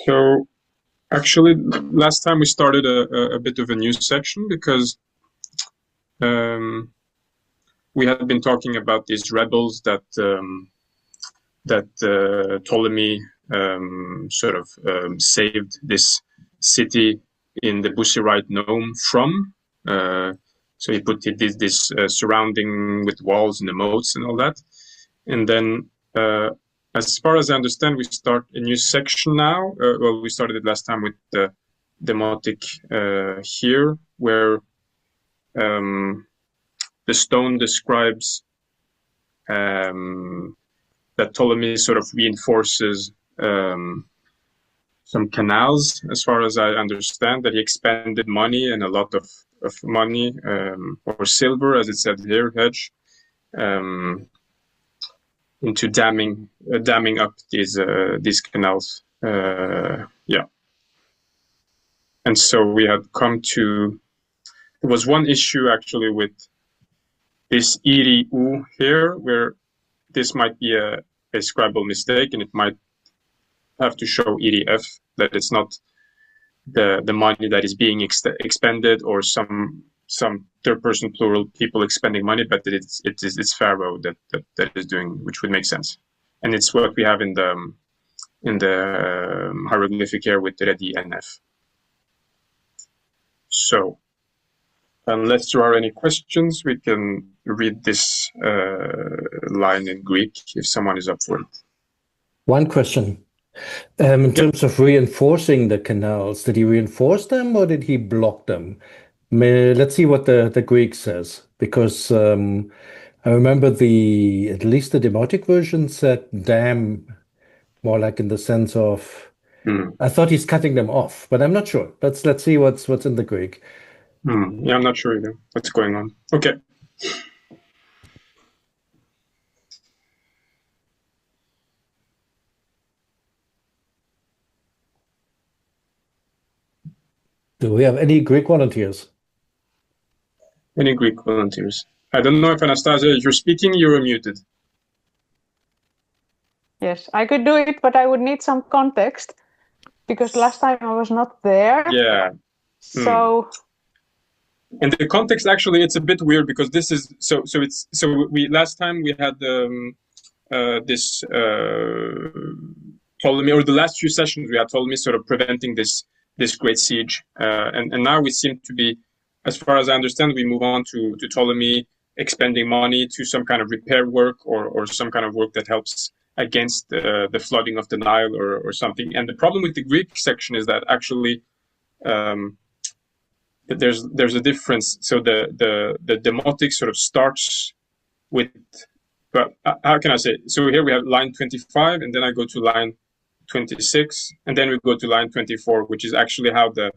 So actually, last time we started a bit of a new section because we had been talking about these rebels that Ptolemy saved this city in the Bussyrite nome from. So he put this surrounding with walls and the moats and all that. And then, as far as I understand, we start a new section now. Well, we started it last time with the demotic here, where the stone describes that Ptolemy sort of reinforces some canals, as far as I understand, that he expended money and a lot of money or silver, as it said here, hedge, into damming up these canals. Yeah. And so we had come to, there was one issue actually with this iri u here, where this might be a scribal mistake, and it might have to show iri f, that it's not the money that is being expended or some third person plural people expending money, but that it's Pharaoh that is doing, which would make sense. And it's what we have in the hieroglyphic here with ready NF. So unless there are any questions, we can read this line in Greek if someone is up for it. One question. In terms of reinforcing the canals, did he reinforce them or did he block them? Let's see what the Greek says, because I remember at least the demotic version said dam, more like in the sense of, I thought he's cutting them off, but I'm not sure. Let's see what's in the Greek. Yeah, I'm not sure either what's going on. Okay. Do we have any Greek volunteers? Any Greek volunteers? I don't know if Anastasia, if you're speaking, you're muted. Yes, I could do it, but I would need some context because last time I was not there. Yeah. So. And the context, actually, it's a bit weird because this is we last time we had this Ptolemy, or the last few sessions we had Ptolemy sort of preventing this great siege, and now we seem to be, as far as I understand, we move on to Ptolemy expending money to some kind of repair work or some kind of work that helps against the flooding of the Nile or something. And the problem with the Greek section is that actually there's a difference. So the demotic sort of starts with, but how can I say? So here we have line 25, and then I go to line 26, and then we go to line 24, which is actually how the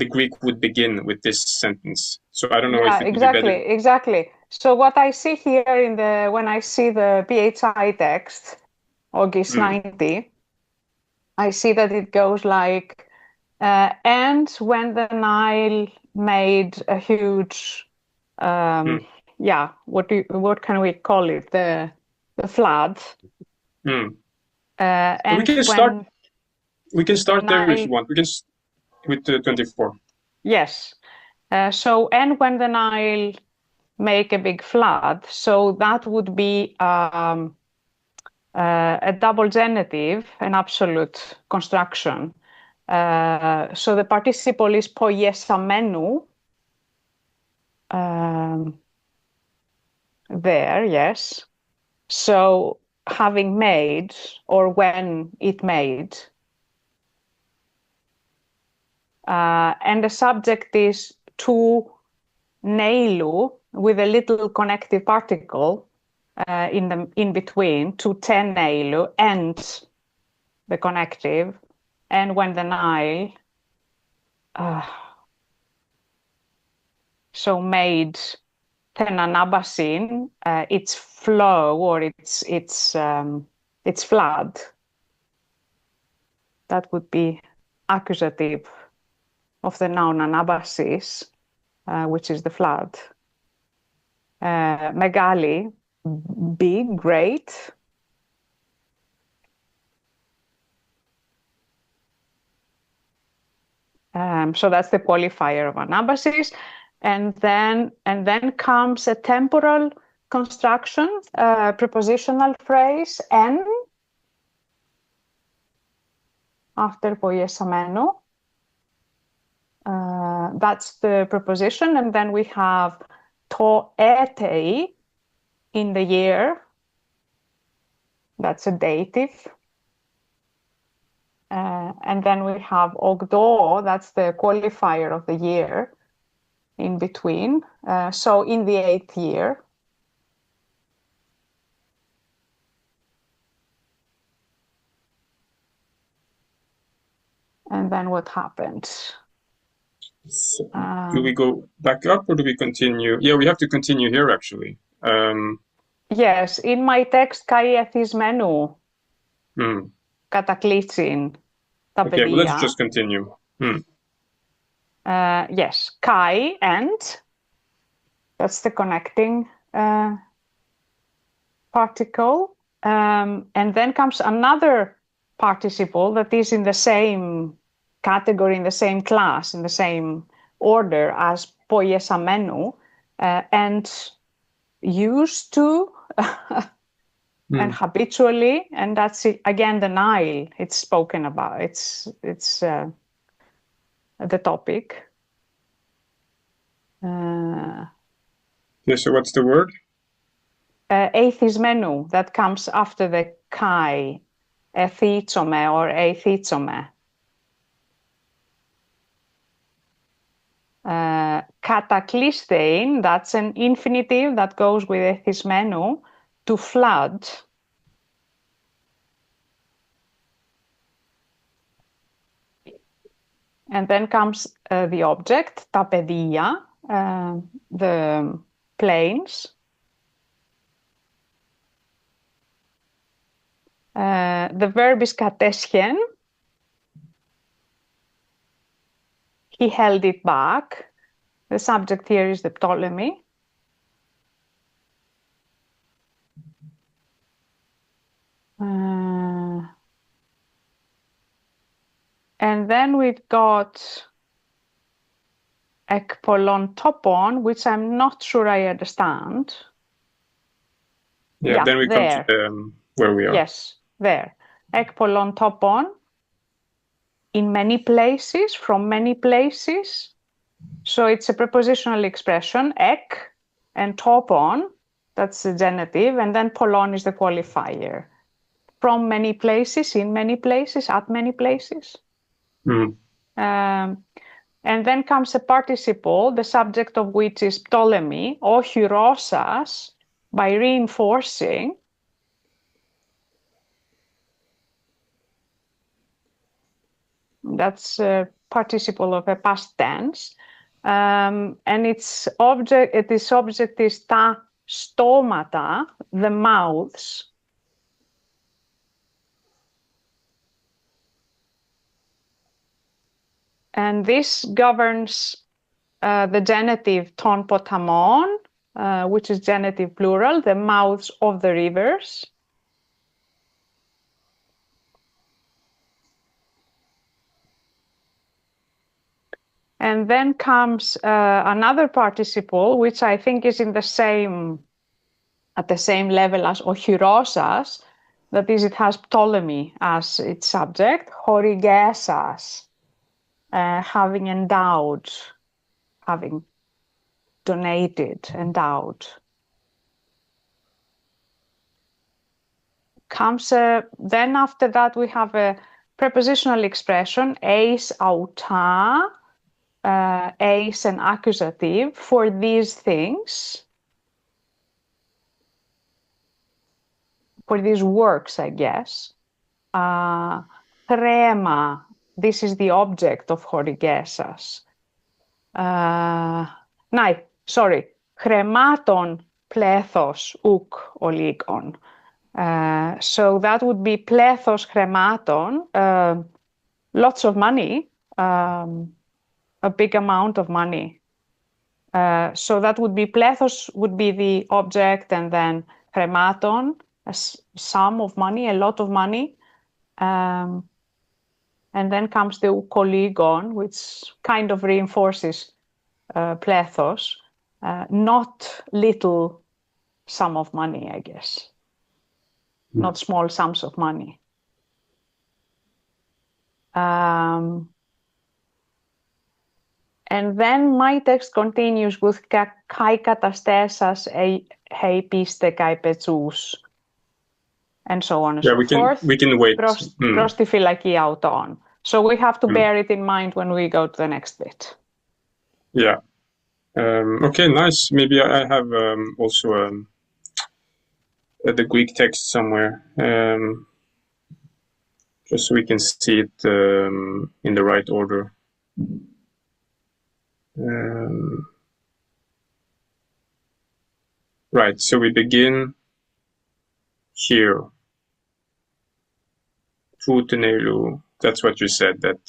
Greek would begin with this sentence. So I don't know if it would be better. Exactly. So what I see here when I see the PHI text, August 90, I see that it goes like, and when the Nile made a huge, what can we call it? The flood. And we can start there if you want. We can with 24. Yes. So, and when the Nile make a big flood, so that would be a double genitive, an absolute construction. So the participle is poiesamenu. There, yes. So having made, or when it made. And the subject is to neilu, with a little connective particle in between, to teneilu, and the connective, and when the Nile, so made tenanabasin, its flow or its flood. That would be accusative of the noun anabasis, which is the flood. Megali, big, great. So that's the qualifier of anabasis. And then comes a temporal construction, prepositional phrase en after poiesameno. That's the preposition, and then we have to etei in the year. That's a dative. And then we have ogdo, that's the qualifier of the year in between. So in the 8th year. And then what happened? So, do we go back up or do we continue? Yeah, we have to continue here actually. Yes, in my text, kai ethισμένου κατακλείσιν τα Okay, παιδιά. well, let's just continue. Yes, kai and that's the connecting particle. And then comes another participle that is in the same category, in the same class, in the same order as poiesamenu, and used to and habitually, and that's it, again the Nile it's spoken about. It's the topic. Yeah, so what's the word? Ethισμένου, that comes after the kai, ethitsome or ethitsome. Κατακλείσθειν, that's an infinitive that goes with ethισμένου, to flood. And then comes the object, τα παιδεία, the plains. The verb is κατέσχεν. He held it back. The subject here is the Ptolemy. And then we've got εκ πολλών τόπων, which I'm not sure I understand. Yeah, then we there. come to where we are. Yes, there. Εκ πολλών τόπων, in many places, from many places. So it's a prepositional expression, ek and topon, that's the genitive, and then polon is the qualifier. From many places, in many places, at many places. And then comes a participle, the subject of which is Ptolemy, or Hyrosas, by reinforcing. That's a participle of a past tense. And its object is ta stôματα, the mouths. And this governs the genitive ton potamon, which is genitive plural, the mouths of the rivers. And then comes another participle, which I think is in the same, at the same level as Ohyrosas, that is, it has Ptolemy as its subject, Horigesas, having endowed, having donated, endowed. Comes then after that we have a prepositional expression, eis auta, eis an accusative, for these things, for these works, I guess. Χρέμα, this is the object of Horigesas. Sorry, χρεμάτων πλέθος ουκ ολίγων. So that would be plethos χρεμάτων, lots of money, a big amount of money. So that would be plethos would be the object, and then χρεμάτων, a sum of money, a lot of money. And And then comes the ukoligon, which kind of reinforces plethos, not little sum of money, I guess, not small sums of money. And then my text continues with kai katastesas hei piste kai petsus, and so on and so forth. We can wait. Prostifylaki auton. So we have to bear it in mind when we go to the next bit. Yeah. Okay, nice. Maybe I have also the Greek text somewhere, just so we can see it in the right order. Right, so we begin here. Futenelu. That's what you said, that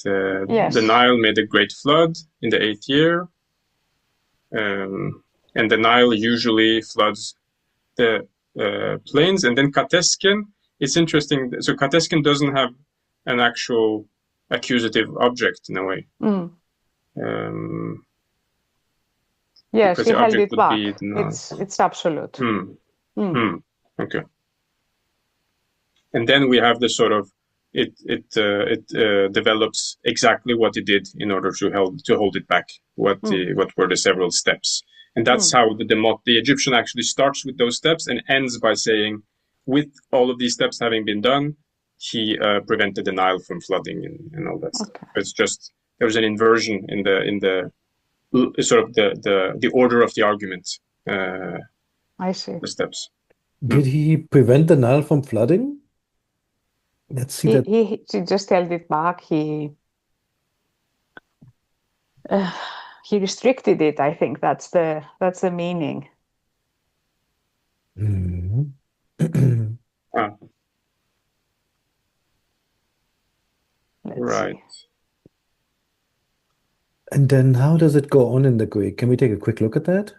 Yes. the Nile made a great flood in the 8th year. And the Nile usually floods the plains. And then Katesken, it's interesting. So Katesken doesn't have an actual accusative object in a way. Yes, he held it back. Be It's absolute. Okay. And then we have the sort of it develops exactly what it did in order to hold it back. What were the several steps, and that's how the Egyptian actually starts with those steps and ends by saying, with all of these steps having been done, he prevented the Nile from flooding and all that stuff. It's just there's an inversion in the sort of the order of the argument. I see. The steps. Did he prevent the Nile from flooding? Let's see that. He just held it back. He restricted it. I think that's the meaning. Right. And then how does it go on in the Greek? Can we take a quick look at that?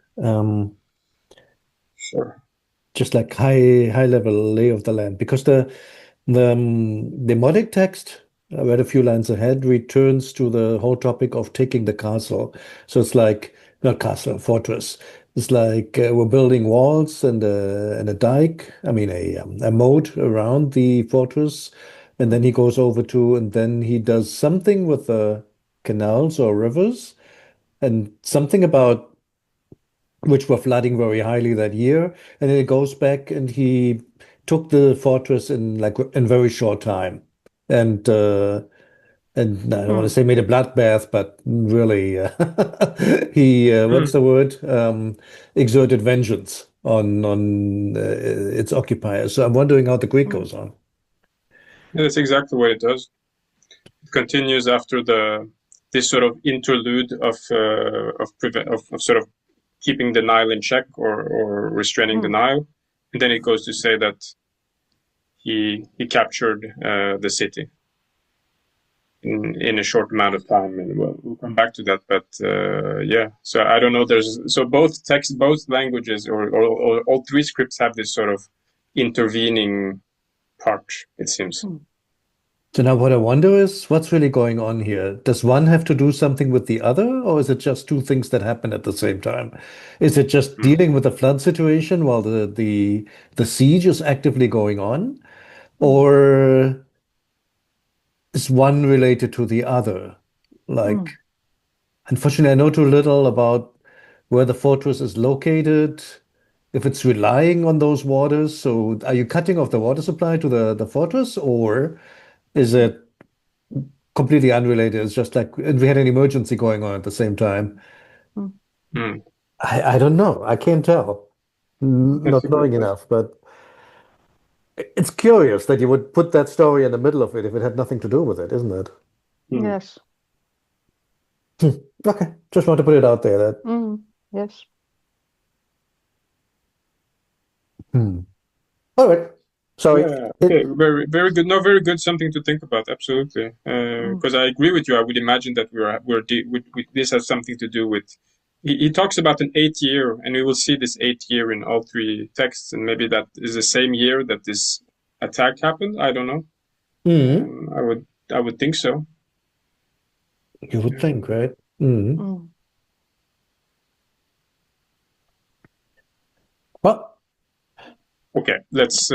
Sure. Just like high level lay of the land, because the Demotic text, I read a few lines ahead, returns to the whole topic of taking the castle. So it's like, not castle, fortress. It's like we're building walls and a dike, I mean a moat around the fortress. And then he goes over to, and then he does something with the canals or rivers, and something about which were flooding very highly that year. And then it goes back and he took the fortress in very short time. And I don't want to say made a bloodbath, but really he what's the word? Exerted vengeance on its occupiers. So I'm wondering how the Greek goes on. Yeah, that's exactly what it does. It continues after this sort of interlude of sort of keeping the Nile in check or restraining the Nile, and then it goes to say that he captured the city in a short amount of time, and we'll come back to that. But yeah, so I don't know. Both languages or all three scripts have this sort of intervening part, it seems. So now what I wonder is, what's really going on here? Does one have to do something with the other, or is it just two things that happen at the same time? Is it just dealing with the flood situation while the siege is actively going on? Or is one related to the other? Like, unfortunately, I know too little about where the fortress is located, if it's relying on those waters. So are you cutting off the water supply to the fortress, or is it completely unrelated? It's just like we had an emergency going on at the same time. I don't know. I can't tell. Not knowing enough, but it's curious that you would put that story in the middle of it if it had nothing to do with it, isn't it? Yes. Okay, just want to put it out there that. Yes. All right. Sorry. Yeah, okay. Very, very good. No, very good. Something to think about. Absolutely. Because I agree with you. I would imagine that this has something to do with. He talks about an 8th year, and we will see this 8th year in all three texts, and maybe that is the same year that this attack happened. I don't know. I would think so. You would think, right? Mm. Mm. Well, Okay, let's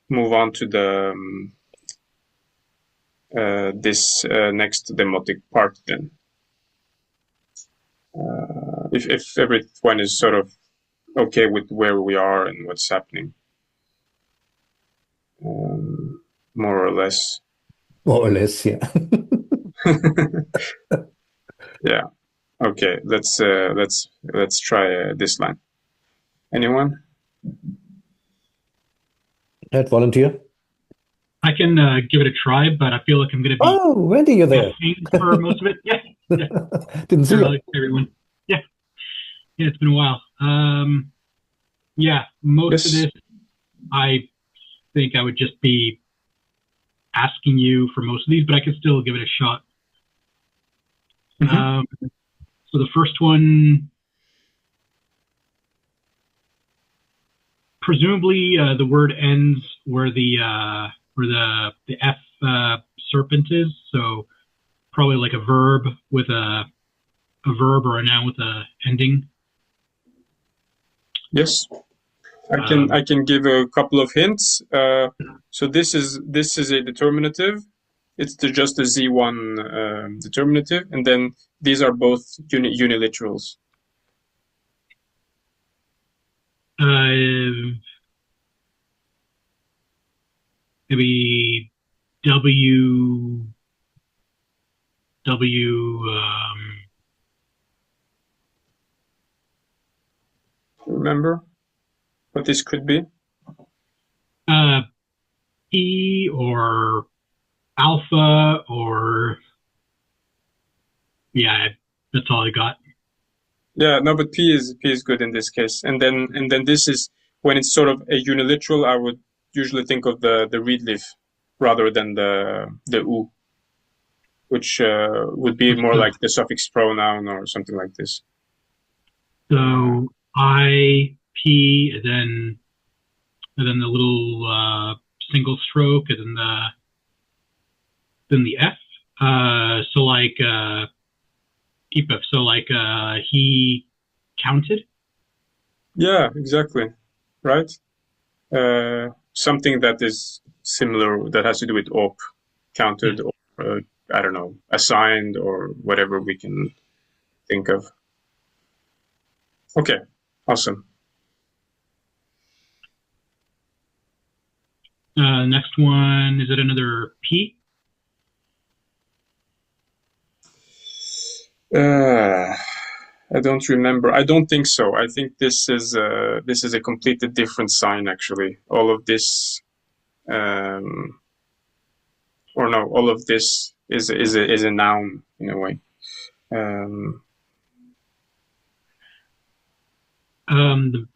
move on to the this next demotic part then. If everyone is sort of okay with where we are and what's happening, more or less. more or less, yeah. Yeah. Okay. Let's try this line. Anyone? That volunteer. I can give it a try, but I feel like I'm going to be Oh, Wendy, you're there. guessing for most of it. Yeah. Didn't see you. Everyone. Yeah. Yeah, it's been a while. Yeah, most of this, I think I would just be asking you for most of these, but I could still give it a shot. So the first one, presumably the word ends where the F serpent is. So probably like a verb with a verb or a noun with a ending. Yes. I can give a couple of hints. So this is a determinative. It's just a Z1 determinative, and then these are both unilaterals. Maybe W. Remember what this could be? P or alpha or yeah, that's all I got. Yeah, no, but P is good in this case. And then this is when it's sort of a unilateral. I would usually think of the reed leaf rather than the U, which would be more like the suffix pronoun or something like this. So I, P, and then the little single stroke, and then the F. So like EPIF. So like he counted. Yeah, exactly. Right. Something that is similar that has to do with op, counted, or I don't know, assigned or whatever we can think of. Okay, awesome. Next one, is it another P? I don't remember. I don't think so. I think this is a completely different sign actually. All of this, or no, all of this is a noun in a way. The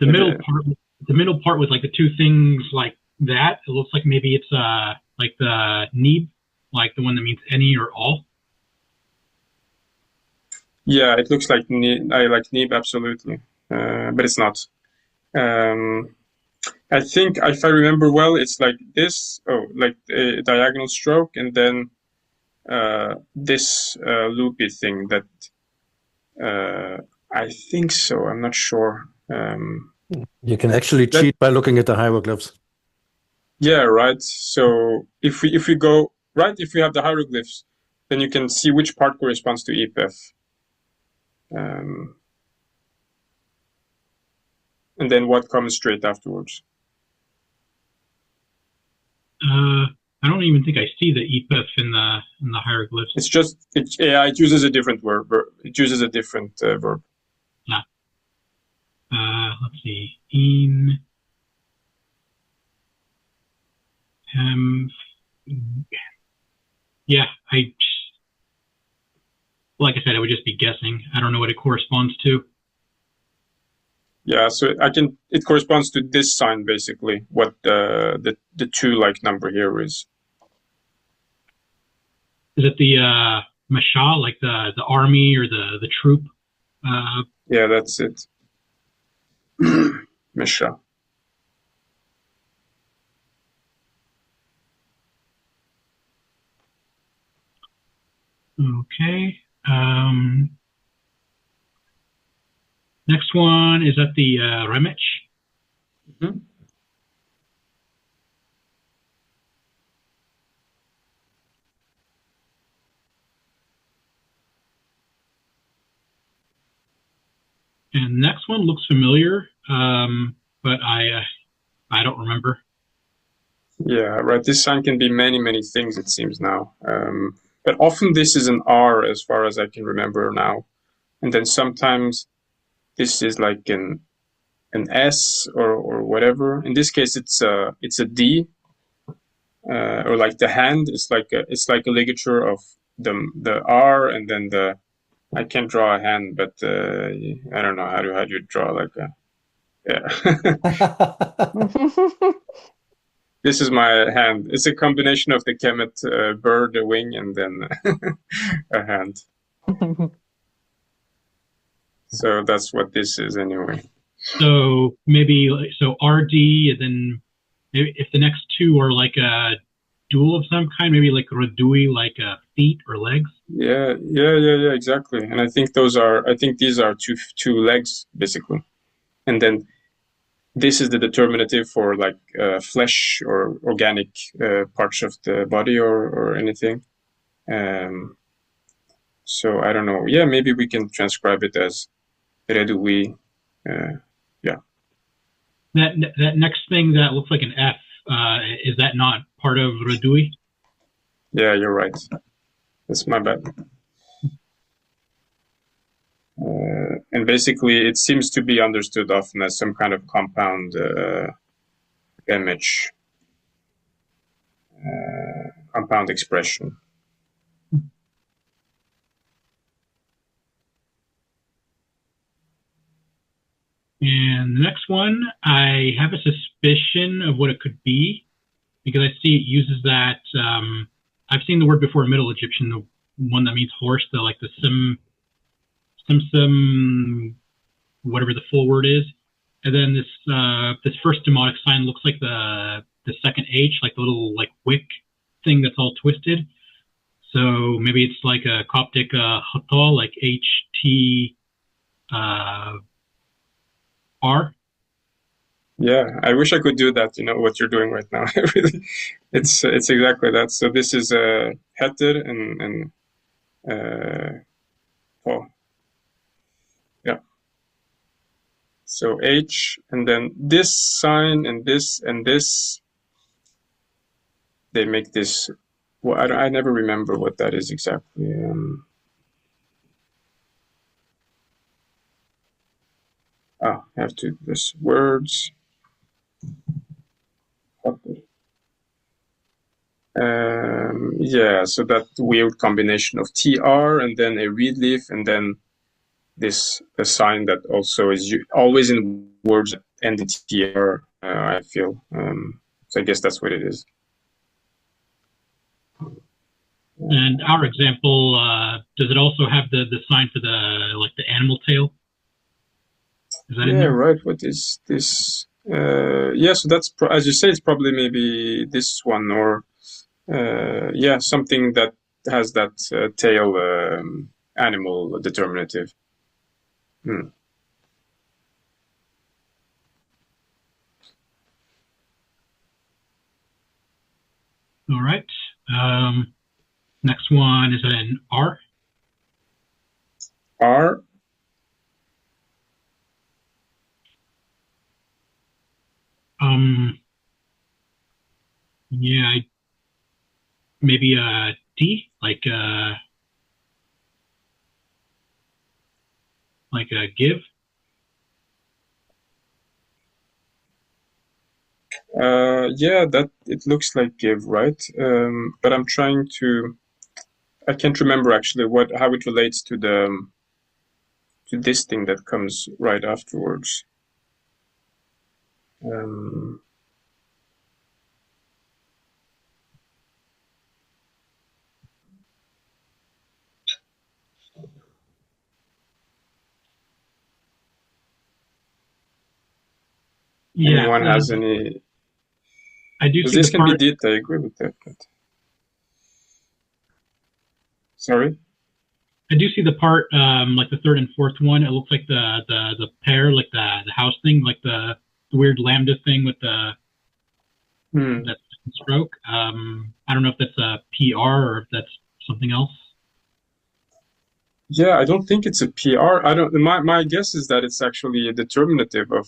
middle part with like the two things like that. It looks like maybe it's like the neeb, like the one that means any or all. Yeah, it looks like neeb absolutely, but it's not. I think if I remember well, it's like this. Oh, like a diagonal stroke, and then this loopy thing that I think so. I'm not sure. You can actually cheat by looking at the hieroglyphs. Yeah, right. So if we go right, if we have the hieroglyphs, then you can see which part corresponds to EPF. And then what comes straight afterwards. I don't even think I see the EPIF in the hieroglyphs. It's just it uses a different verb. It uses a different verb. Yeah. Let's see. In. Yeah, like I said, I would just be guessing. I don't know what it corresponds to. Yeah, so it corresponds to this sign basically, what the 2 number here is. Is it the Mashah, like the army or the troop? Yeah, that's it. Mashah. Okay. Next one is at the Remich. Mhm. And the next one looks familiar, but I don't remember. Yeah, right. This sign can be many, many things, it seems now. But often this is an R as far as I can remember now. And then sometimes this is like an S or whatever. In this case, it's a D, or like the hand. It's like a ligature of the R and then the. I can't draw a hand, but I don't know how do you draw like a. Yeah. This is my hand. It's a combination of the Kemet bird, a wing, and then a hand. So that's what this is anyway. So maybe RD, and then maybe if the next two are like a dual of some kind, maybe like Radui, like feet or legs. Yeah, exactly. And I think these are two legs basically. And then this is the determinative for like flesh or organic parts of the body or anything. So I don't know. Yeah, maybe we can transcribe it as Redui. Yeah. That next thing that looks like an F, is that not part of Radui? Yeah, you're right. That's my bad. And basically, it seems to be understood often as some kind of compound image, compound expression. And the next one, I have a suspicion of what it could be because I see it uses that. I've seen the word before in Middle Egyptian, the one that means horse, the sim, whatever the full word is. And then this first demotic sign looks like the second H, like the little like wick thing that's all twisted. So maybe it's like a Coptic Hata, like HT R. Yeah, I wish I could do that. You know what you're doing right now. Really, it's exactly that. So this is a heter and oh, yeah. So H and then this sign and this and this. They make this. Well, I never remember what that is exactly. I have to this words. Yeah, so that weird combination of TR and then a reed leaf and then this a sign that also is always in words that end in TR. I feel. So I guess that's what it is. And our example, does it also have the sign for the animal tail? Is that in there? Right. What is this? Yeah, so that's as you say, it's probably maybe this one or something that has that tail animal determinative. All right. Next one is an R. R. Yeah, maybe a D, like a give. Yeah, that it looks like give, right? But I'm trying to. I can't remember actually how it relates to this thing that comes right afterwards. Yeah. Anyone has any? I do see this the can part. be did. I agree with that. But... Sorry. I do see the part, like the third and fourth one. It looks like the pair, like the house thing, like the weird lambda thing with the that stroke. I don't know if that's a PR or if that's something else. Yeah, I don't think it's a PR. I don't. My guess is that it's actually a determinative of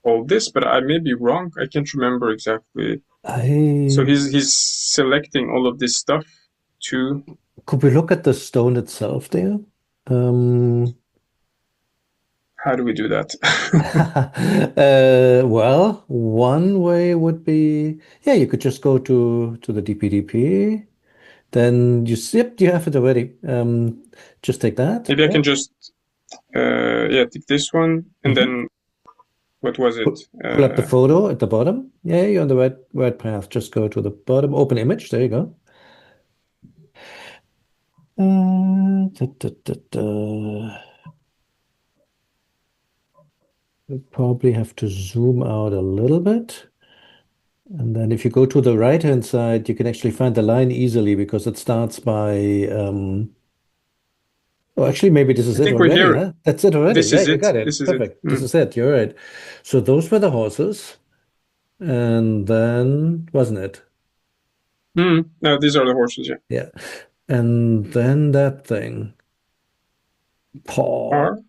all this, but I may be wrong. I can't remember exactly. So he's selecting all of this stuff too. Could we look at the stone itself there? How do we do that? Well, one way would be, yeah, you could just go to the DPDP. Then yep, you have it already. Just take that. Maybe I can just take this one and then what was it? Pull up the photo at the bottom. Yeah, you're on the right path. Just go to the bottom, open image. There you go. We probably have to zoom out a little bit. And then if you go to the right-hand side, you can actually find the line easily because it starts by oh, actually, maybe this is I it think we're already, here. huh? That's it already. This Yeah, is you it. got it. This is Perfect. it. This is it. You're right. So those were the horses. And then, wasn't it? No, these are the horses, yeah. Yeah. And then that thing. Paul.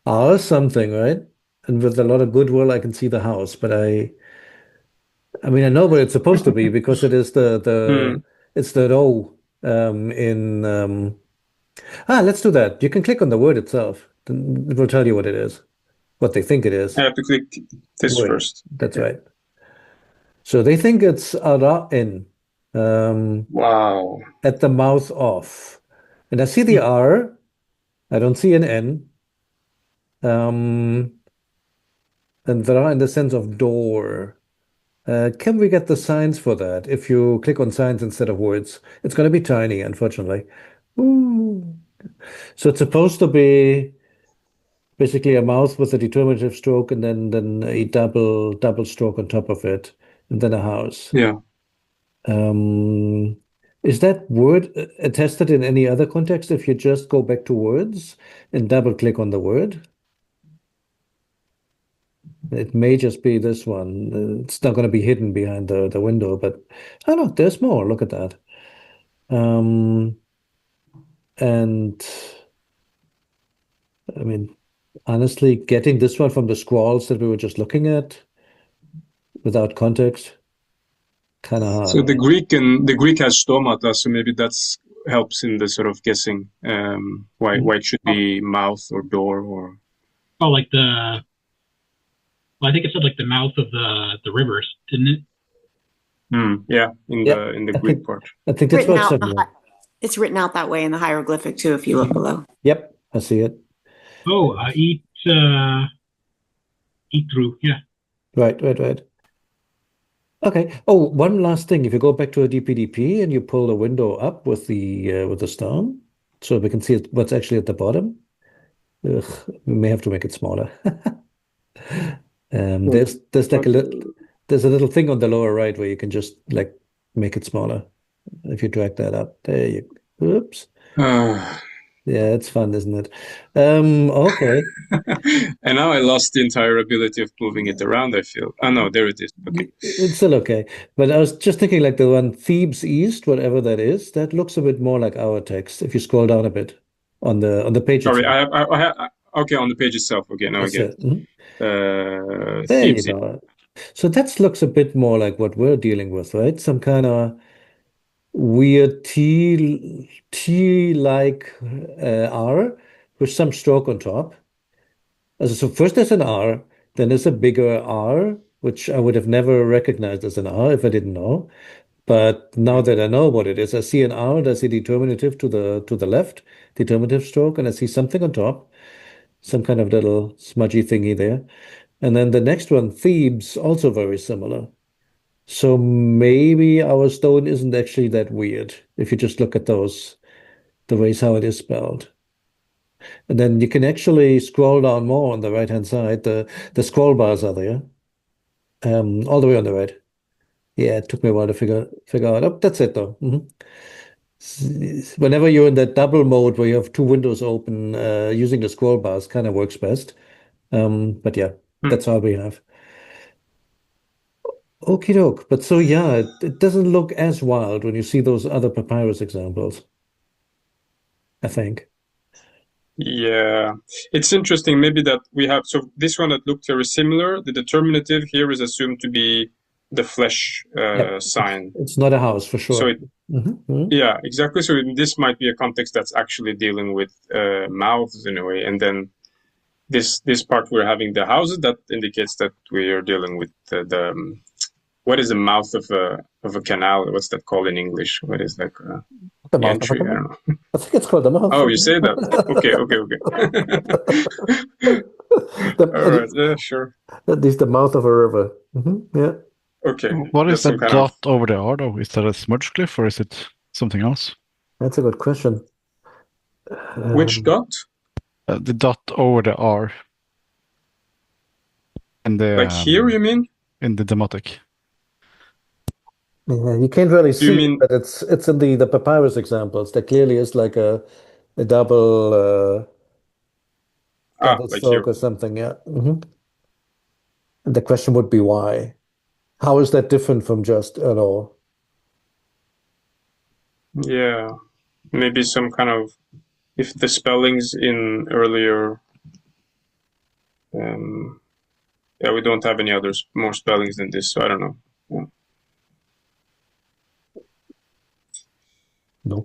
R something, right? And with a lot of goodwill, I can see the house, but I mean, I know what it's supposed to be because it is it's the O in let's do that. You can click on the word itself. Then it will tell you what it is, what they think it is. I have to click this Word. first. That's right. So they think it's Ara'in. Wow. At the mouth of. And I see the R. I don't see an N. And there are in the sense of door. Can we get the signs for that? If you click on signs instead of words, it's going to be tiny, unfortunately. Ooh. So it's supposed to be basically a mouth with a determinative stroke and then a double stroke on top of it, and then a house. Yeah. Is that word attested in any other context if you just go back to words and double click on the word? It may just be this one. It's not going to be hidden behind the window, but oh no, there's more. Look at that. And I mean, honestly, getting this one from the scrawls that we were just looking at without context, kind of hard. So the Greek has stomata, so maybe that's helps in the sort of guessing why it should be mouth or door or like the. Well, I think it said like the mouth of the rivers, didn't it? Yeah, in the Greek part. I think that's what it said. It's written out that way in the hieroglyphic too, if you look below. Yep, I see it. Oh, eat through, yeah. Right. Okay. Oh, one last thing. If you go back to a DPDP and you pull the window up with the stone, so we can see what's actually at the bottom. We may have to make it smaller. There's like there's a little thing on the lower right where you can just like make it smaller. If you drag that up, there you oops. Yeah, it's fun, isn't it? Okay. And now I lost the entire ability of moving it around, I feel. Oh no, there it is. Okay. It's still okay. But I was just thinking like the one Thebes East, whatever that is, that looks a bit more like our text if you scroll down a bit on the page Sorry, itself. I have okay, on the page itself. Okay, now I get it. There you go. So that looks a bit more like what we're dealing with, right? Some kind of weird T-like R with some stroke on top. So first there's an R, then there's a bigger R, which I would have never recognized as an R if I didn't know. But now that I know what it is, I see an R, and I see determinative to the left, determinative stroke, and I see something on top, some kind of little smudgy thingy there. And then the next one, Thebes, also very similar. So maybe our stone isn't actually that weird if you just look at those, the ways how it is spelled. And then you can actually scroll down more on the right-hand side. The scroll bars are there. All the way on the right. Yeah, it took me a while to figure out. Oh, that's it though. Whenever you're in that double mode where you have two windows open, using the scroll bars kind of works best. But yeah, that's all we have. Okie doke. But so yeah, it doesn't look as wild when you see those other papyrus examples, I think. Yeah, it's interesting maybe that we have, so this one that looked very similar, the determinative here is assumed to be the flesh sign. It's not a house for sure. So yeah, exactly. So this might be a context that's actually dealing with mouths in a way, and then this part we're having the houses, that indicates that we are dealing with the what is the mouth of a canal? What's that called in English? What is like the mouth entry? of a I don't know. I think it's called the mouth. Oh, you say that? Okay. All right. Yeah, sure. At least the mouth of a river. Yeah. Okay. What is that dot over the R though? Is that a smudge glyph or is it something else? That's a good question. Which dot? The dot over the R. And the like here, you mean? In the demotic. Yeah, you can't really see it, but it's in the papyrus examples. There clearly is like a double like stroke here. or something. Yeah. And the question would be why? How is that different from just at all? Yeah, maybe some kind of, if the spellings in earlier, yeah, we don't have any others more spellings than this, so I don't know. Yeah.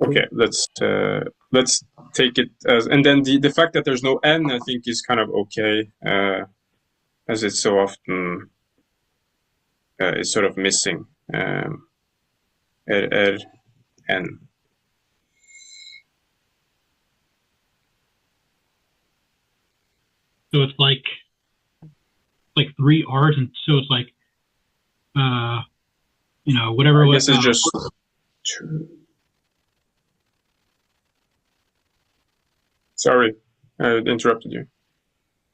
Okay, let's take it as, and then the fact that there's no N, I think, is kind of okay, as it's so often is sort of missing N. So it's like 3 R's, and so it's like whatever. I guess it's just two. Sorry, I interrupted you.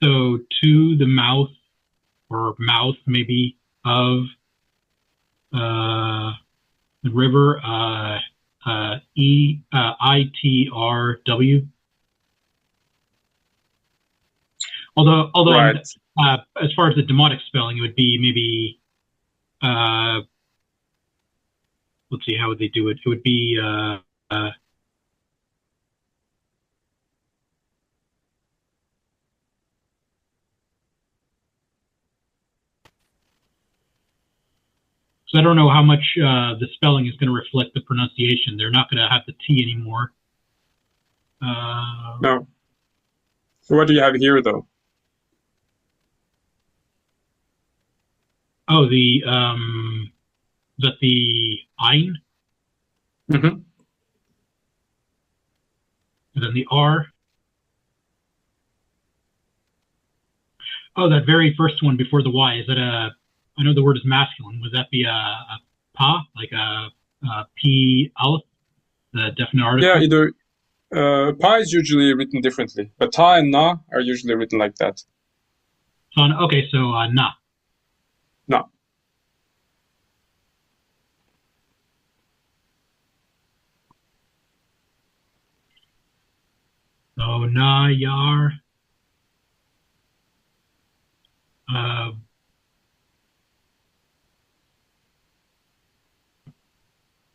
So to the mouth, or mouth maybe, of the river, ITRW. Although right. As far as the demotic spelling, it would be maybe, let's see, how would they do it? It would be so I don't know how much the spelling is going to reflect the pronunciation. They're not going to have the T anymore. No. So what do you have here, though? Oh, is that the Ein? Mm-hmm. And then the R. Oh, that very first one before the Y. Is that a? I know the word is masculine. Would that be a pa, like a P aleph, the definite article? Yeah, either pa is usually written differently, but ta and na are usually written like that. So okay, so na. Na. So na yar.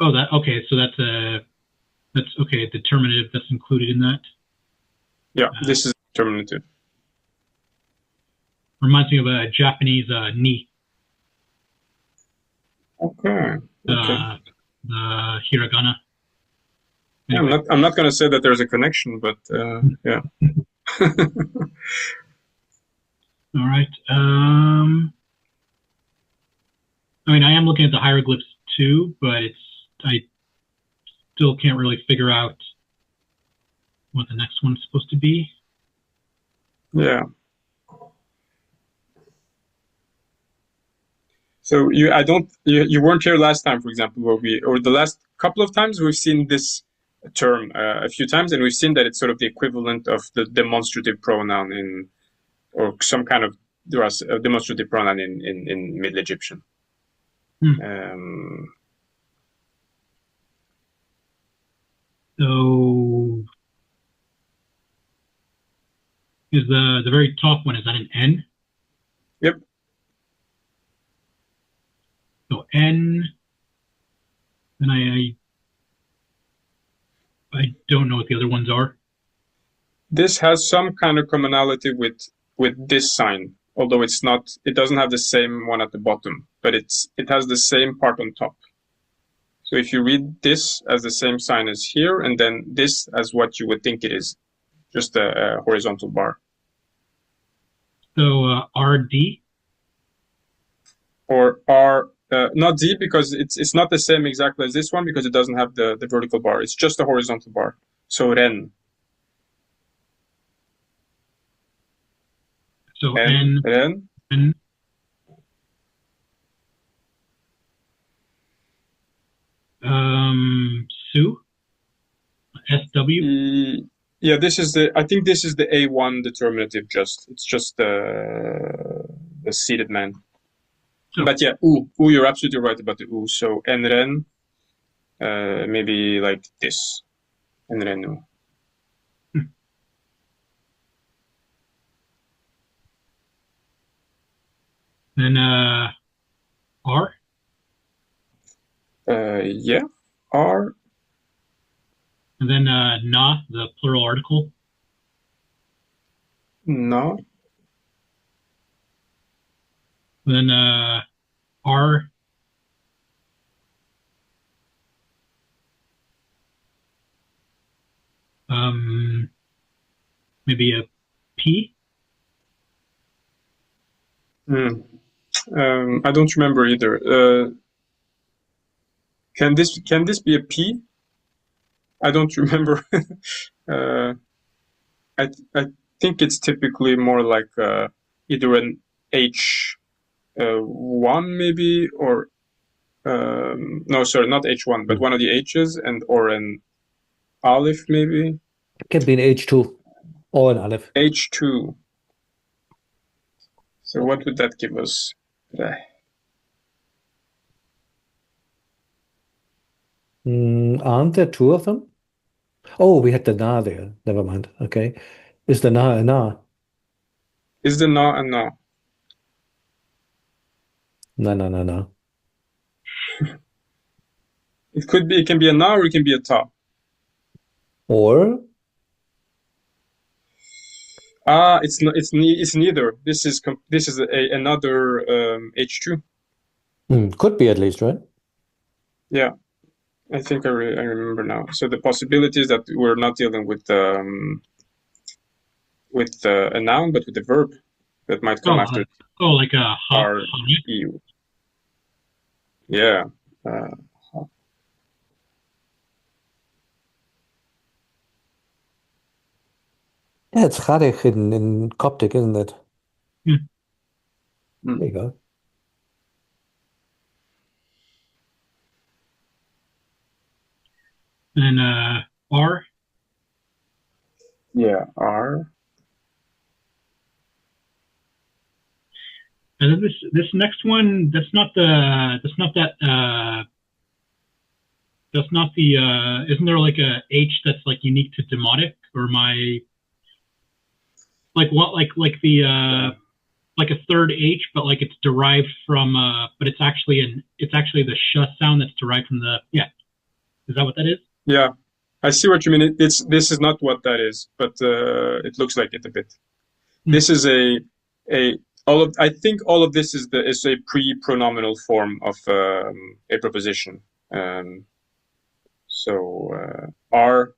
Oh, that okay. So that's okay. Determinative. That's included in that. Yeah, this is determinative. Reminds me of a Japanese ni. Okay. The hiragana. Anyway. Yeah, I'm not going to say that there's a connection, but yeah. All right. I mean, I am looking at the hieroglyphs too, but I still can't really figure out what the next one's supposed to be. Yeah. So you weren't here last time, for example, or the last couple of times we've seen this term a few times, and we've seen that it's sort of the equivalent of the demonstrative pronoun or some kind of demonstrative pronoun in Middle Egyptian. So is the very top one, is that an N? Yep. So N, and I don't know what the other ones are. This has some kind of commonality with this sign, although it's not. It doesn't have the same one at the bottom, but it has the same part on top. So if you read this as the same sign as here, and then this as what you would think it is, just a horizontal bar. So RD? Or R, not D, because it's not the same exactly as this one, because it doesn't have the vertical bar. It's just a horizontal bar. So Ren. So N. Ren. N. Sue? SW? Yeah, this is I think this is the A1 determinative. It's just the seated man. Oh. But yeah, oo, you're absolutely right about the oo. So Enren, maybe like this. Enrenu. Then R? Yeah, R. And then na, the plural article? No. Then R. Maybe a P? I don't remember either. Can this be a P? I don't remember. I think it's typically more like either an H one maybe, or no, sorry, not H1, but one of the H's, or an Aleph maybe. It can be an H2 or an Aleph. H2. So what would that give us? Aren't there two of them? Oh, we had the na there. Never mind. Okay. Is the na a na? Is the na a na? No. It could be. It can be a na, or it can be a ta. Or It's not. It's neither. This is another H2. Could be at least, right? Yeah, I think I remember now. So the possibility is that we're not dealing with a noun, but with a verb that might come after. Like a R E. Yeah. Yeah, it's Charech in Coptic, isn't it? Hmm. There you go. And R? Yeah, R. And then this next one, isn't there like a H that's like unique to Demotic, or like a third H, but like it's derived from but it's actually the sh sound that's derived from the Is that what that is? Yeah, I see what you mean. This is not what that is, but it looks like it a bit. This is I think all of this is a pre-pronominal form of a preposition. So R,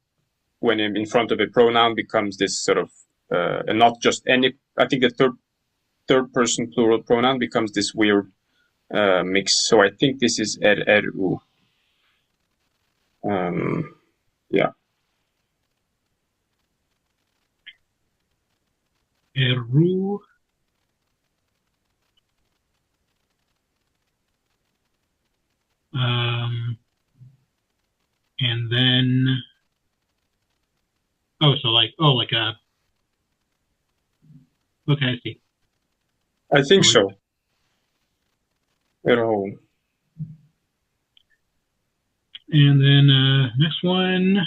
when in front of a pronoun, becomes this sort of and not just any. I think the third person plural pronoun becomes this weird mix. So I think this is eru. Yeah. Eru. And then like a okay, I see. I think so. Eru. And then next one,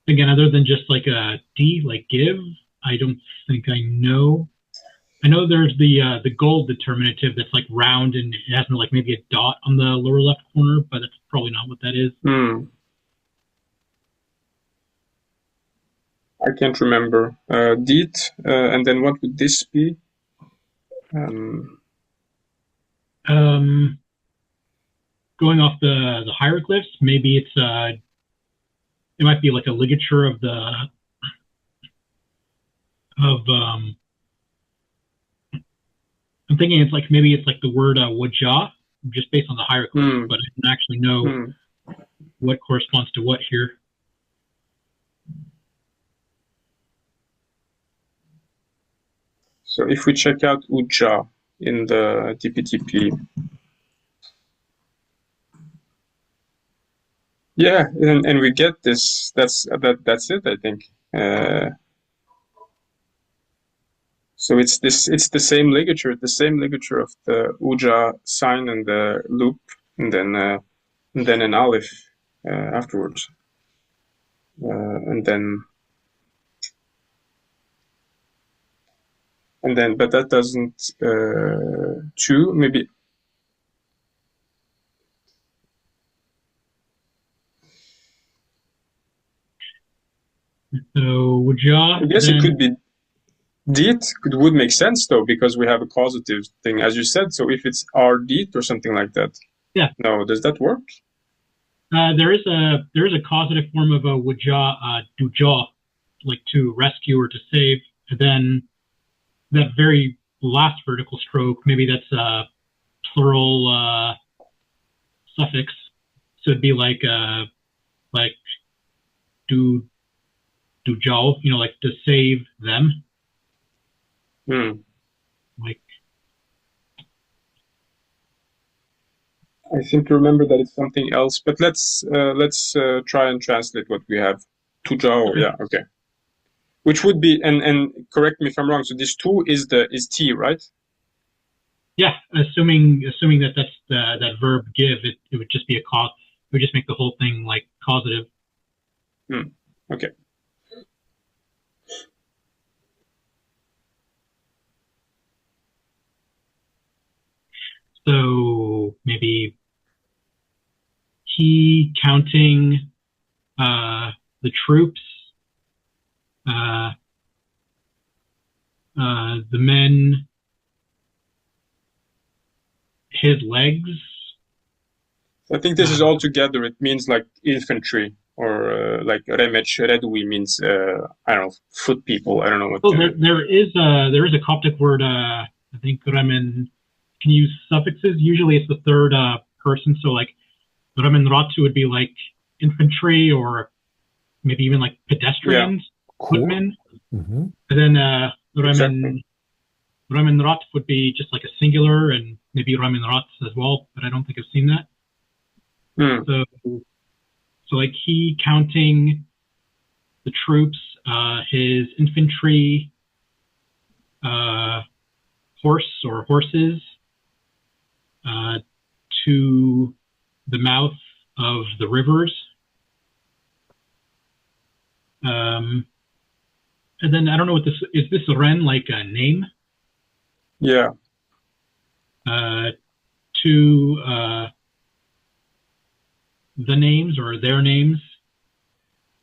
again, other than just like a D, like give, I don't think I know. I know there's the gold determinative that's like round and it has like maybe a dot on the lower left corner, but that's probably not what that is. I can't remember. Deet, and then what would this be? Going off the hieroglyphs, maybe it might be like a ligature of I'm thinking it's like maybe it's like the word wajah, just based on the hieroglyphs, but I don't actually know what corresponds to what here. So if we check out Uja in the DPTP, yeah, and we get this. That's it, I think. So it's the same ligature, of the Uja sign and the loop, and then an aleph afterwards, and then, but that doesn't two maybe. So Wajah. I guess it could be Deet would make sense though, because we have a causative thing, as you said. So if it's R Deet or something like that. Yeah. No, does that work? There is a causative form of a Wajah, Dujah, like to rescue or to save. And then that very last vertical stroke, maybe that's a plural suffix. So it'd be like Dujal, like to save them. Like, I seem to remember that it's something else, but let's try and translate what we have. Tujao, yeah, okay. Which would be, and correct me if I'm wrong. So this two is T, right? Yeah, assuming that that's that verb give, it would just be it would just make the whole thing like causative. Okay. So maybe he counting the troops, the men, his legs. I think this is all together. It means like infantry, or like remech, redui means I don't know, foot people. I don't know what. Oh, there is a Coptic word. I think remen can use suffixes. Usually it's the third person. So like remen ratu would be like infantry, or maybe even like pedestrians, footmen. And then remen rat would be just like a singular, and maybe remen rats as well. But I don't think I've seen that. So like he counting the troops, his infantry, horse or horses, to the mouth of the rivers. And then I don't know what this is. This Ren like a name? Yeah. To the names or their names.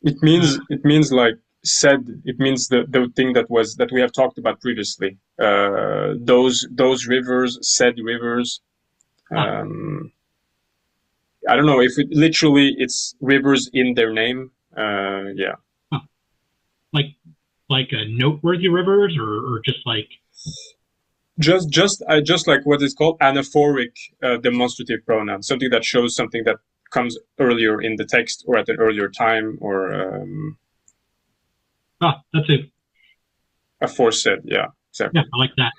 It means like said. It means the thing that we have talked about previously. Those rivers, said rivers. I don't know if it literally it's rivers in their name. Yeah. Like a noteworthy rivers, or just like. Just like what is called anaphoric demonstrative pronoun, something that shows something that comes earlier in the text or at an earlier time, or that's it. Aforesaid, yeah, exactly. Yeah, I like that.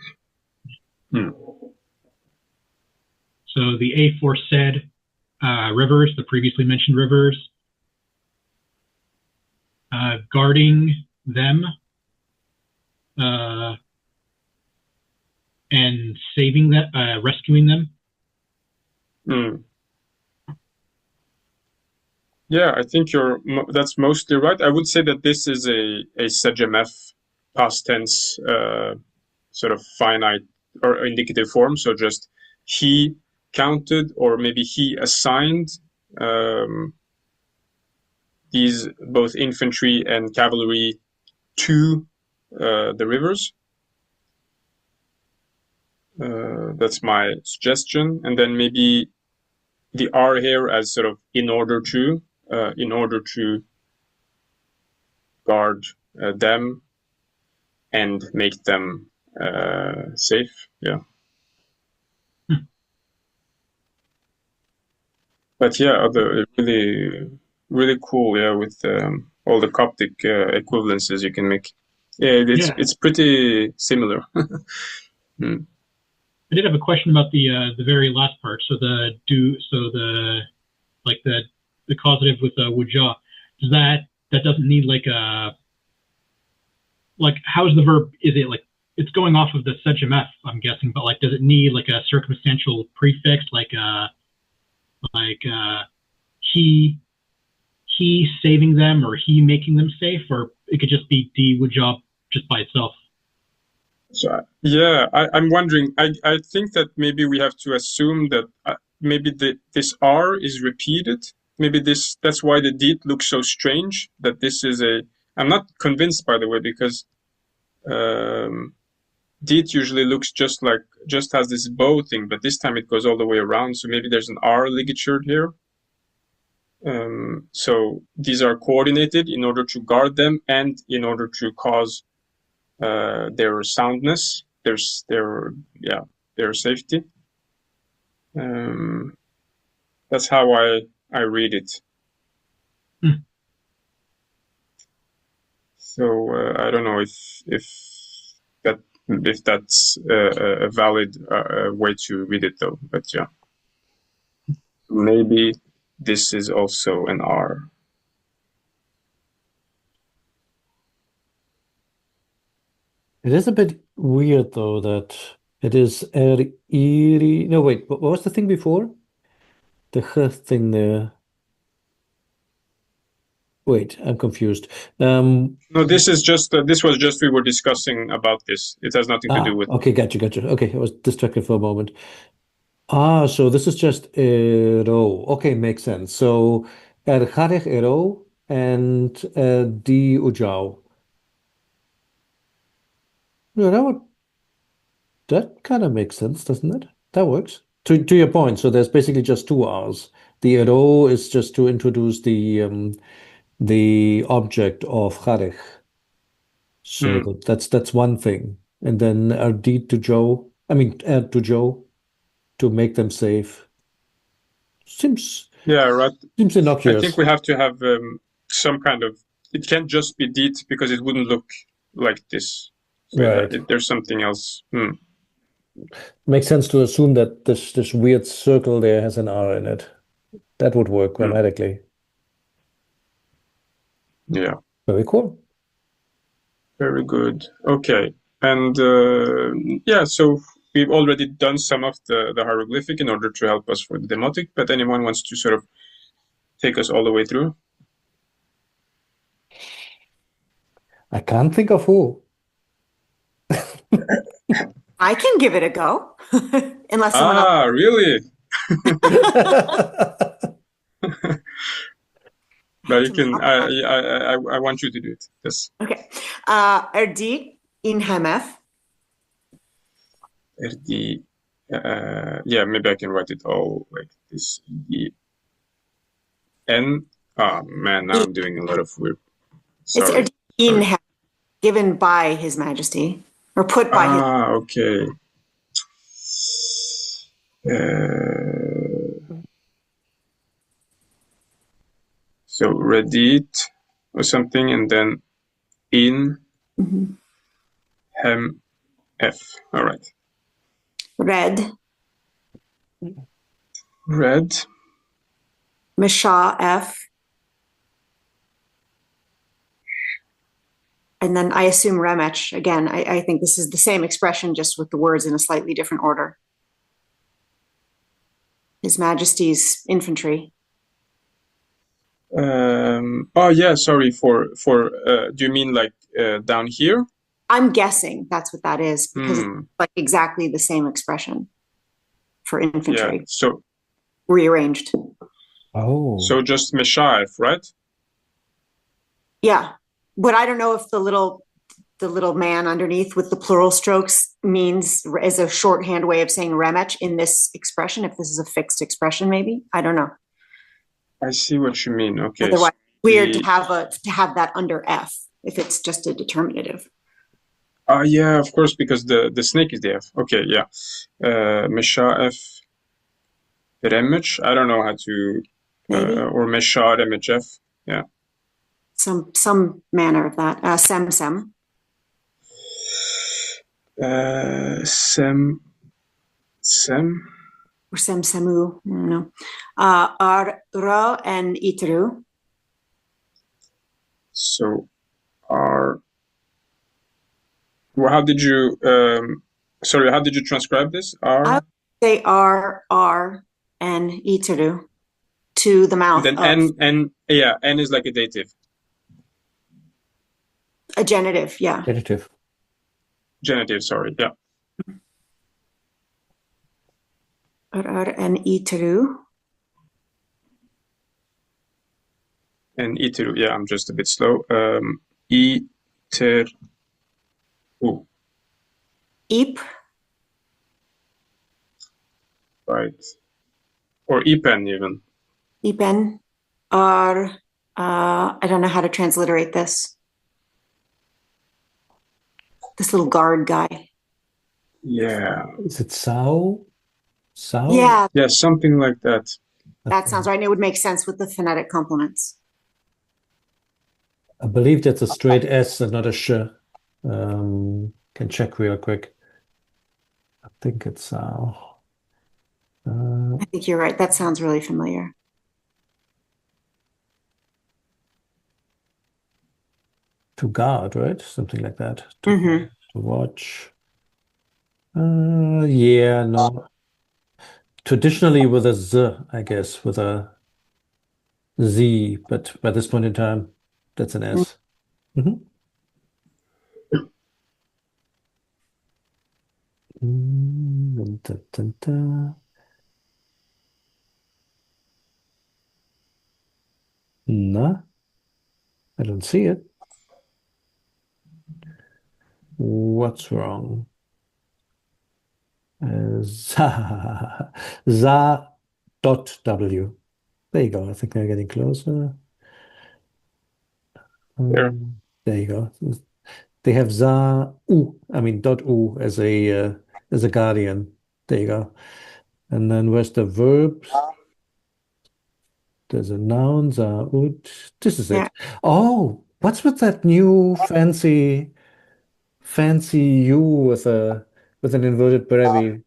So the aforesaid rivers, the previously mentioned rivers, guarding them, and saving them, rescuing them. Yeah, I think that's mostly right. I would say that this is a SEGMF past tense sort of finite or indicative form. So just he counted, or maybe he assigned these both infantry and cavalry to the rivers. That's my suggestion. And then maybe the R here as sort of in order to guard them and make them safe. Yeah. But yeah, other really cool. Yeah, with all the Coptic equivalences you can make. Yeah, it's pretty similar. I did have a question about the very last part. So the causative with wuja. Does that doesn't need like how's the verb? Is it like it's going off of the SEGMF, I'm guessing, but like does it need like a circumstantial prefix like he saving them or he making them safe, or it could just be D wuja just by itself? So yeah, I'm wondering. I think that maybe we have to assume that maybe this R is repeated. Maybe that's why the deed looks so strange. That this is a. I'm not convinced, by the way, because deed usually looks just has this bow thing, but this time it goes all the way around. So maybe there's an R ligatured here. So these are coordinated in order to guard them and in order to cause their soundness, their safety. That's how I read it. So I don't know if that's a valid way to read it, though. But yeah, maybe this is also an R. It is a bit weird, though, that it is iri. No, wait, what was the thing before? The h thing there. Wait, I'm confused. No, this was just we were discussing about this. It has nothing to do with. Okay, gotcha. Okay, I was distracted for a moment. So this is just ero. Okay, makes sense. So erharech ero and di ujao. No, that kind of makes sense, doesn't it? That works. To your point, so there's basically just two R's. The ero is just to introduce the object of charech. So that's one thing. And then RD to Joe, to Joe to make them safe. Seems right. Seems innocuous. I think we have to have some kind of. It can't just be deed because it wouldn't look like this. So right. There's something else. Makes sense to assume that this weird circle there has an R in it. That would work grammatically. Yeah. Very cool. Very good. Okay. And so we've already done some of the hieroglyphic in order to help us for the demotic, but anyone wants to sort of take us all the way through? I can't think of who. I can give it a go, unless someone else. Really? But you can. I want you to do it. Yes. Okay. RD in HMF. RD. Maybe I can write it all like this. N. Oh man, now I'm doing a lot of weird. Sorry. It's RD in HMF, given by His Majesty, or put by his. Okay. So Reddit or something, and then in hem F. All right. Red. Misha F. And then I assume Remech. Again, I think this is the same expression, just with the words in a slightly different order. His Majesty's infantry. Oh yeah, sorry for do you mean like down here? I'm guessing that's what that is because Hmm. it's like exactly the same expression for Yeah. infantry So rearranged. Oh, just Meshaef, right? Yeah, but I don't know if the little man underneath with the plural strokes means as a shorthand way of saying remech in this expression. If this is a fixed expression, maybe I don't know. I see what you mean. Okay. Otherwise, So weird to have that under F if it's just a determinative. yeah, of course, because the snake is the F. Okay, yeah. Meshaef Remech. I don't know how to Maybe or Mesha Remech F. Yeah. some manner of that. Sem Sem or semu. I don't know. Ro and itru. so are well, how did you sorry, how did you transcribe this? Are They are and itru to the mouth then of N yeah, N is like a dative. a genitive. Yeah. genitive. Genitive, sorry, yeah. And itru. And iteru, yeah, I'm just a bit slow. Iteru. Ip. Right. Or ipen even. Ipen. Are. I don't know how to transliterate this. This little guard guy. Yeah. Is it Sao? Sao? Yeah, Yeah, something like that. that sounds right. And it would make sense with the phonetic complements. I believe that's a straight S and not a sh. Can check real quick. I think it's Sao. I think you're right. That sounds really familiar. To guard, right? Something like that. Mm-hmm. To watch. Yeah, no. Traditionally with a Z, I guess, with a Z, but by this point in time, that's an S. Mhm. Dun, dun, dun. No, I don't see it. What's wrong? Za, za dot W. There you go. I think they're getting closer. There. There you go. They have za u. I mean dot u as a guardian. There you go. And then where's the verbs? There's a noun, za ut. This is Yeah. it. Oh, what's with that new fancy U with an inverted brevy?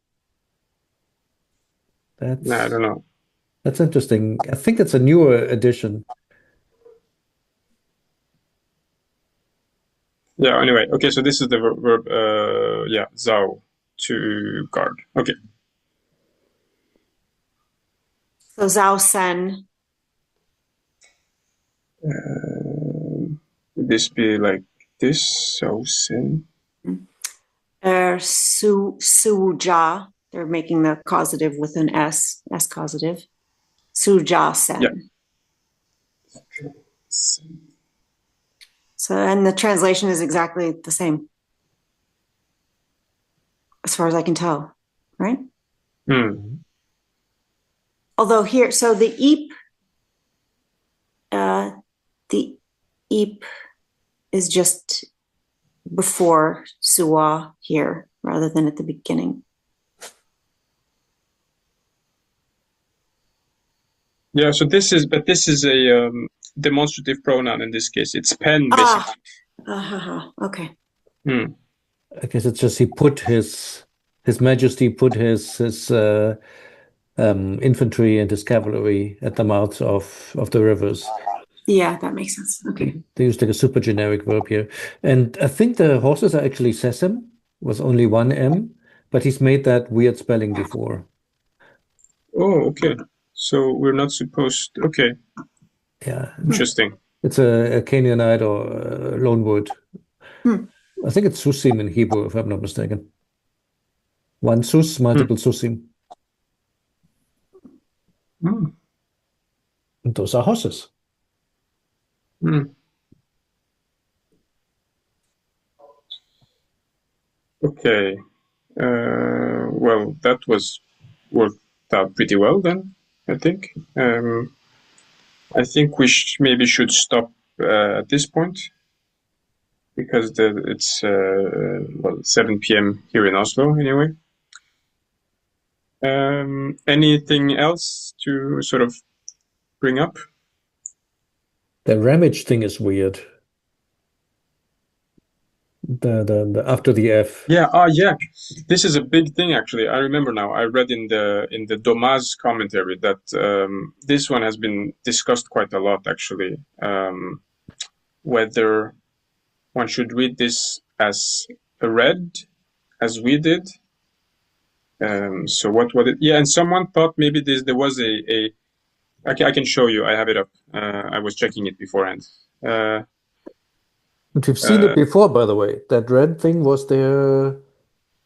No, I don't know. That's interesting. I think it's a newer addition. Yeah, anyway. Okay, so this is the verb yeah, zao, to guard. Okay. So Zhao Sen. Would this be like this? So sin. Suja. They're making the causative with an S causative. Suja Sen. Yeah. So, and the translation is exactly the same, as far as I can tell, right? Hmm. Although here, so the eep is just before suwa here, rather than at the beginning. Yeah, so this is a demonstrative pronoun in this case. It's pen, basically. Okay. Hmm. I guess it's just he put His Majesty put his infantry and his cavalry at the mouths of the rivers. Yeah, that makes sense. Okay. They used like a super generic verb here. And I think the horses are actually sesam, was only one M, but he's made that weird spelling before. Oh, okay. So we're not supposed. Okay. Yeah, Interesting. it's a Canaanite or a loanwood. I think it's susim in Hebrew, if I'm not mistaken. One sus, multiple susim. Mm. And those are horses. Mm. Okay. Well, that was worked out pretty well then, I think. I think we maybe should stop at this point because it's 7 p.m. here in Oslo anyway. Anything else to sort of bring up? The ramage thing is weird. The after the F. Yeah. Yeah. This is a big thing, actually. I remember now. I read in the Domaz commentary that this one has been discussed quite a lot, actually. Whether one should read this as a red, as we did. So what was it? Yeah, and someone thought maybe there was I can show you. I have it up. I was checking it beforehand. But we've seen it before, by the way. That red thing was there,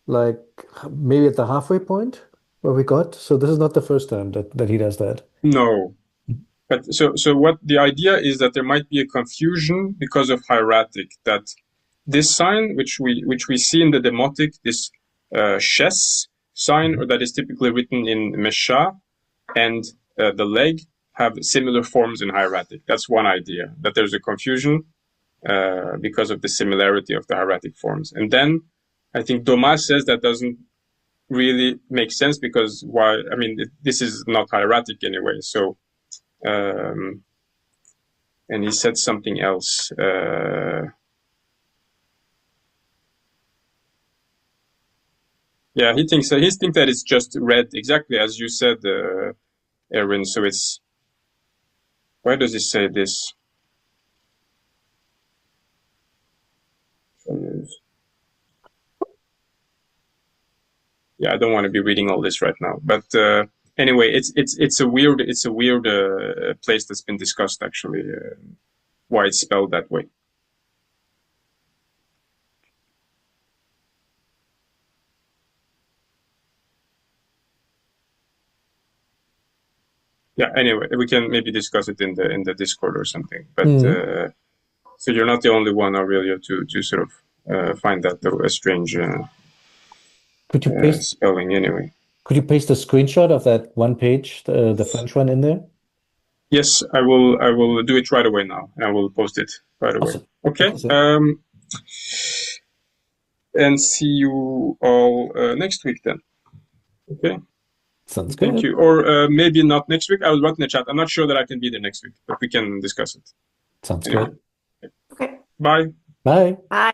like maybe at the halfway point where we got. So this is not the first time that he does that. No, but so what the idea is that there might be a confusion because of hieratic, that this sign which we see in the demotic, this shes sign, or that is typically written in mesha, and the leg have similar forms in hieratic. That's one idea, that there's a confusion because of the similarity of the hieratic forms. And then I think Domas says that doesn't really make sense because why? I mean, this is not hieratic anyway. So, and he said something else. Yeah, he thinks that it's just red, exactly as you said, Erin. So it's, why does he say this? Yeah, I don't want to be reading all this right now, but anyway, it's a weird place that's been discussed, actually, why it's spelled that way. Yeah. Anyway, we can maybe discuss it in the Discord or something. But so you're not the only one, Aurelio, to sort of find that a strange Could you paste spelling anyway. Could you paste a screenshot of that one page, the French one, in there? Yes, I will do it right away now. I will post it right away. Awesome. Okay. Awesome. And see you all next week then. Okay. Sounds good. Thank you. Or maybe not next week. I will write in the chat. I'm not sure that I can be there next week, but we can discuss it. Sounds anyway. good. Okay. Bye. Bye. Bye.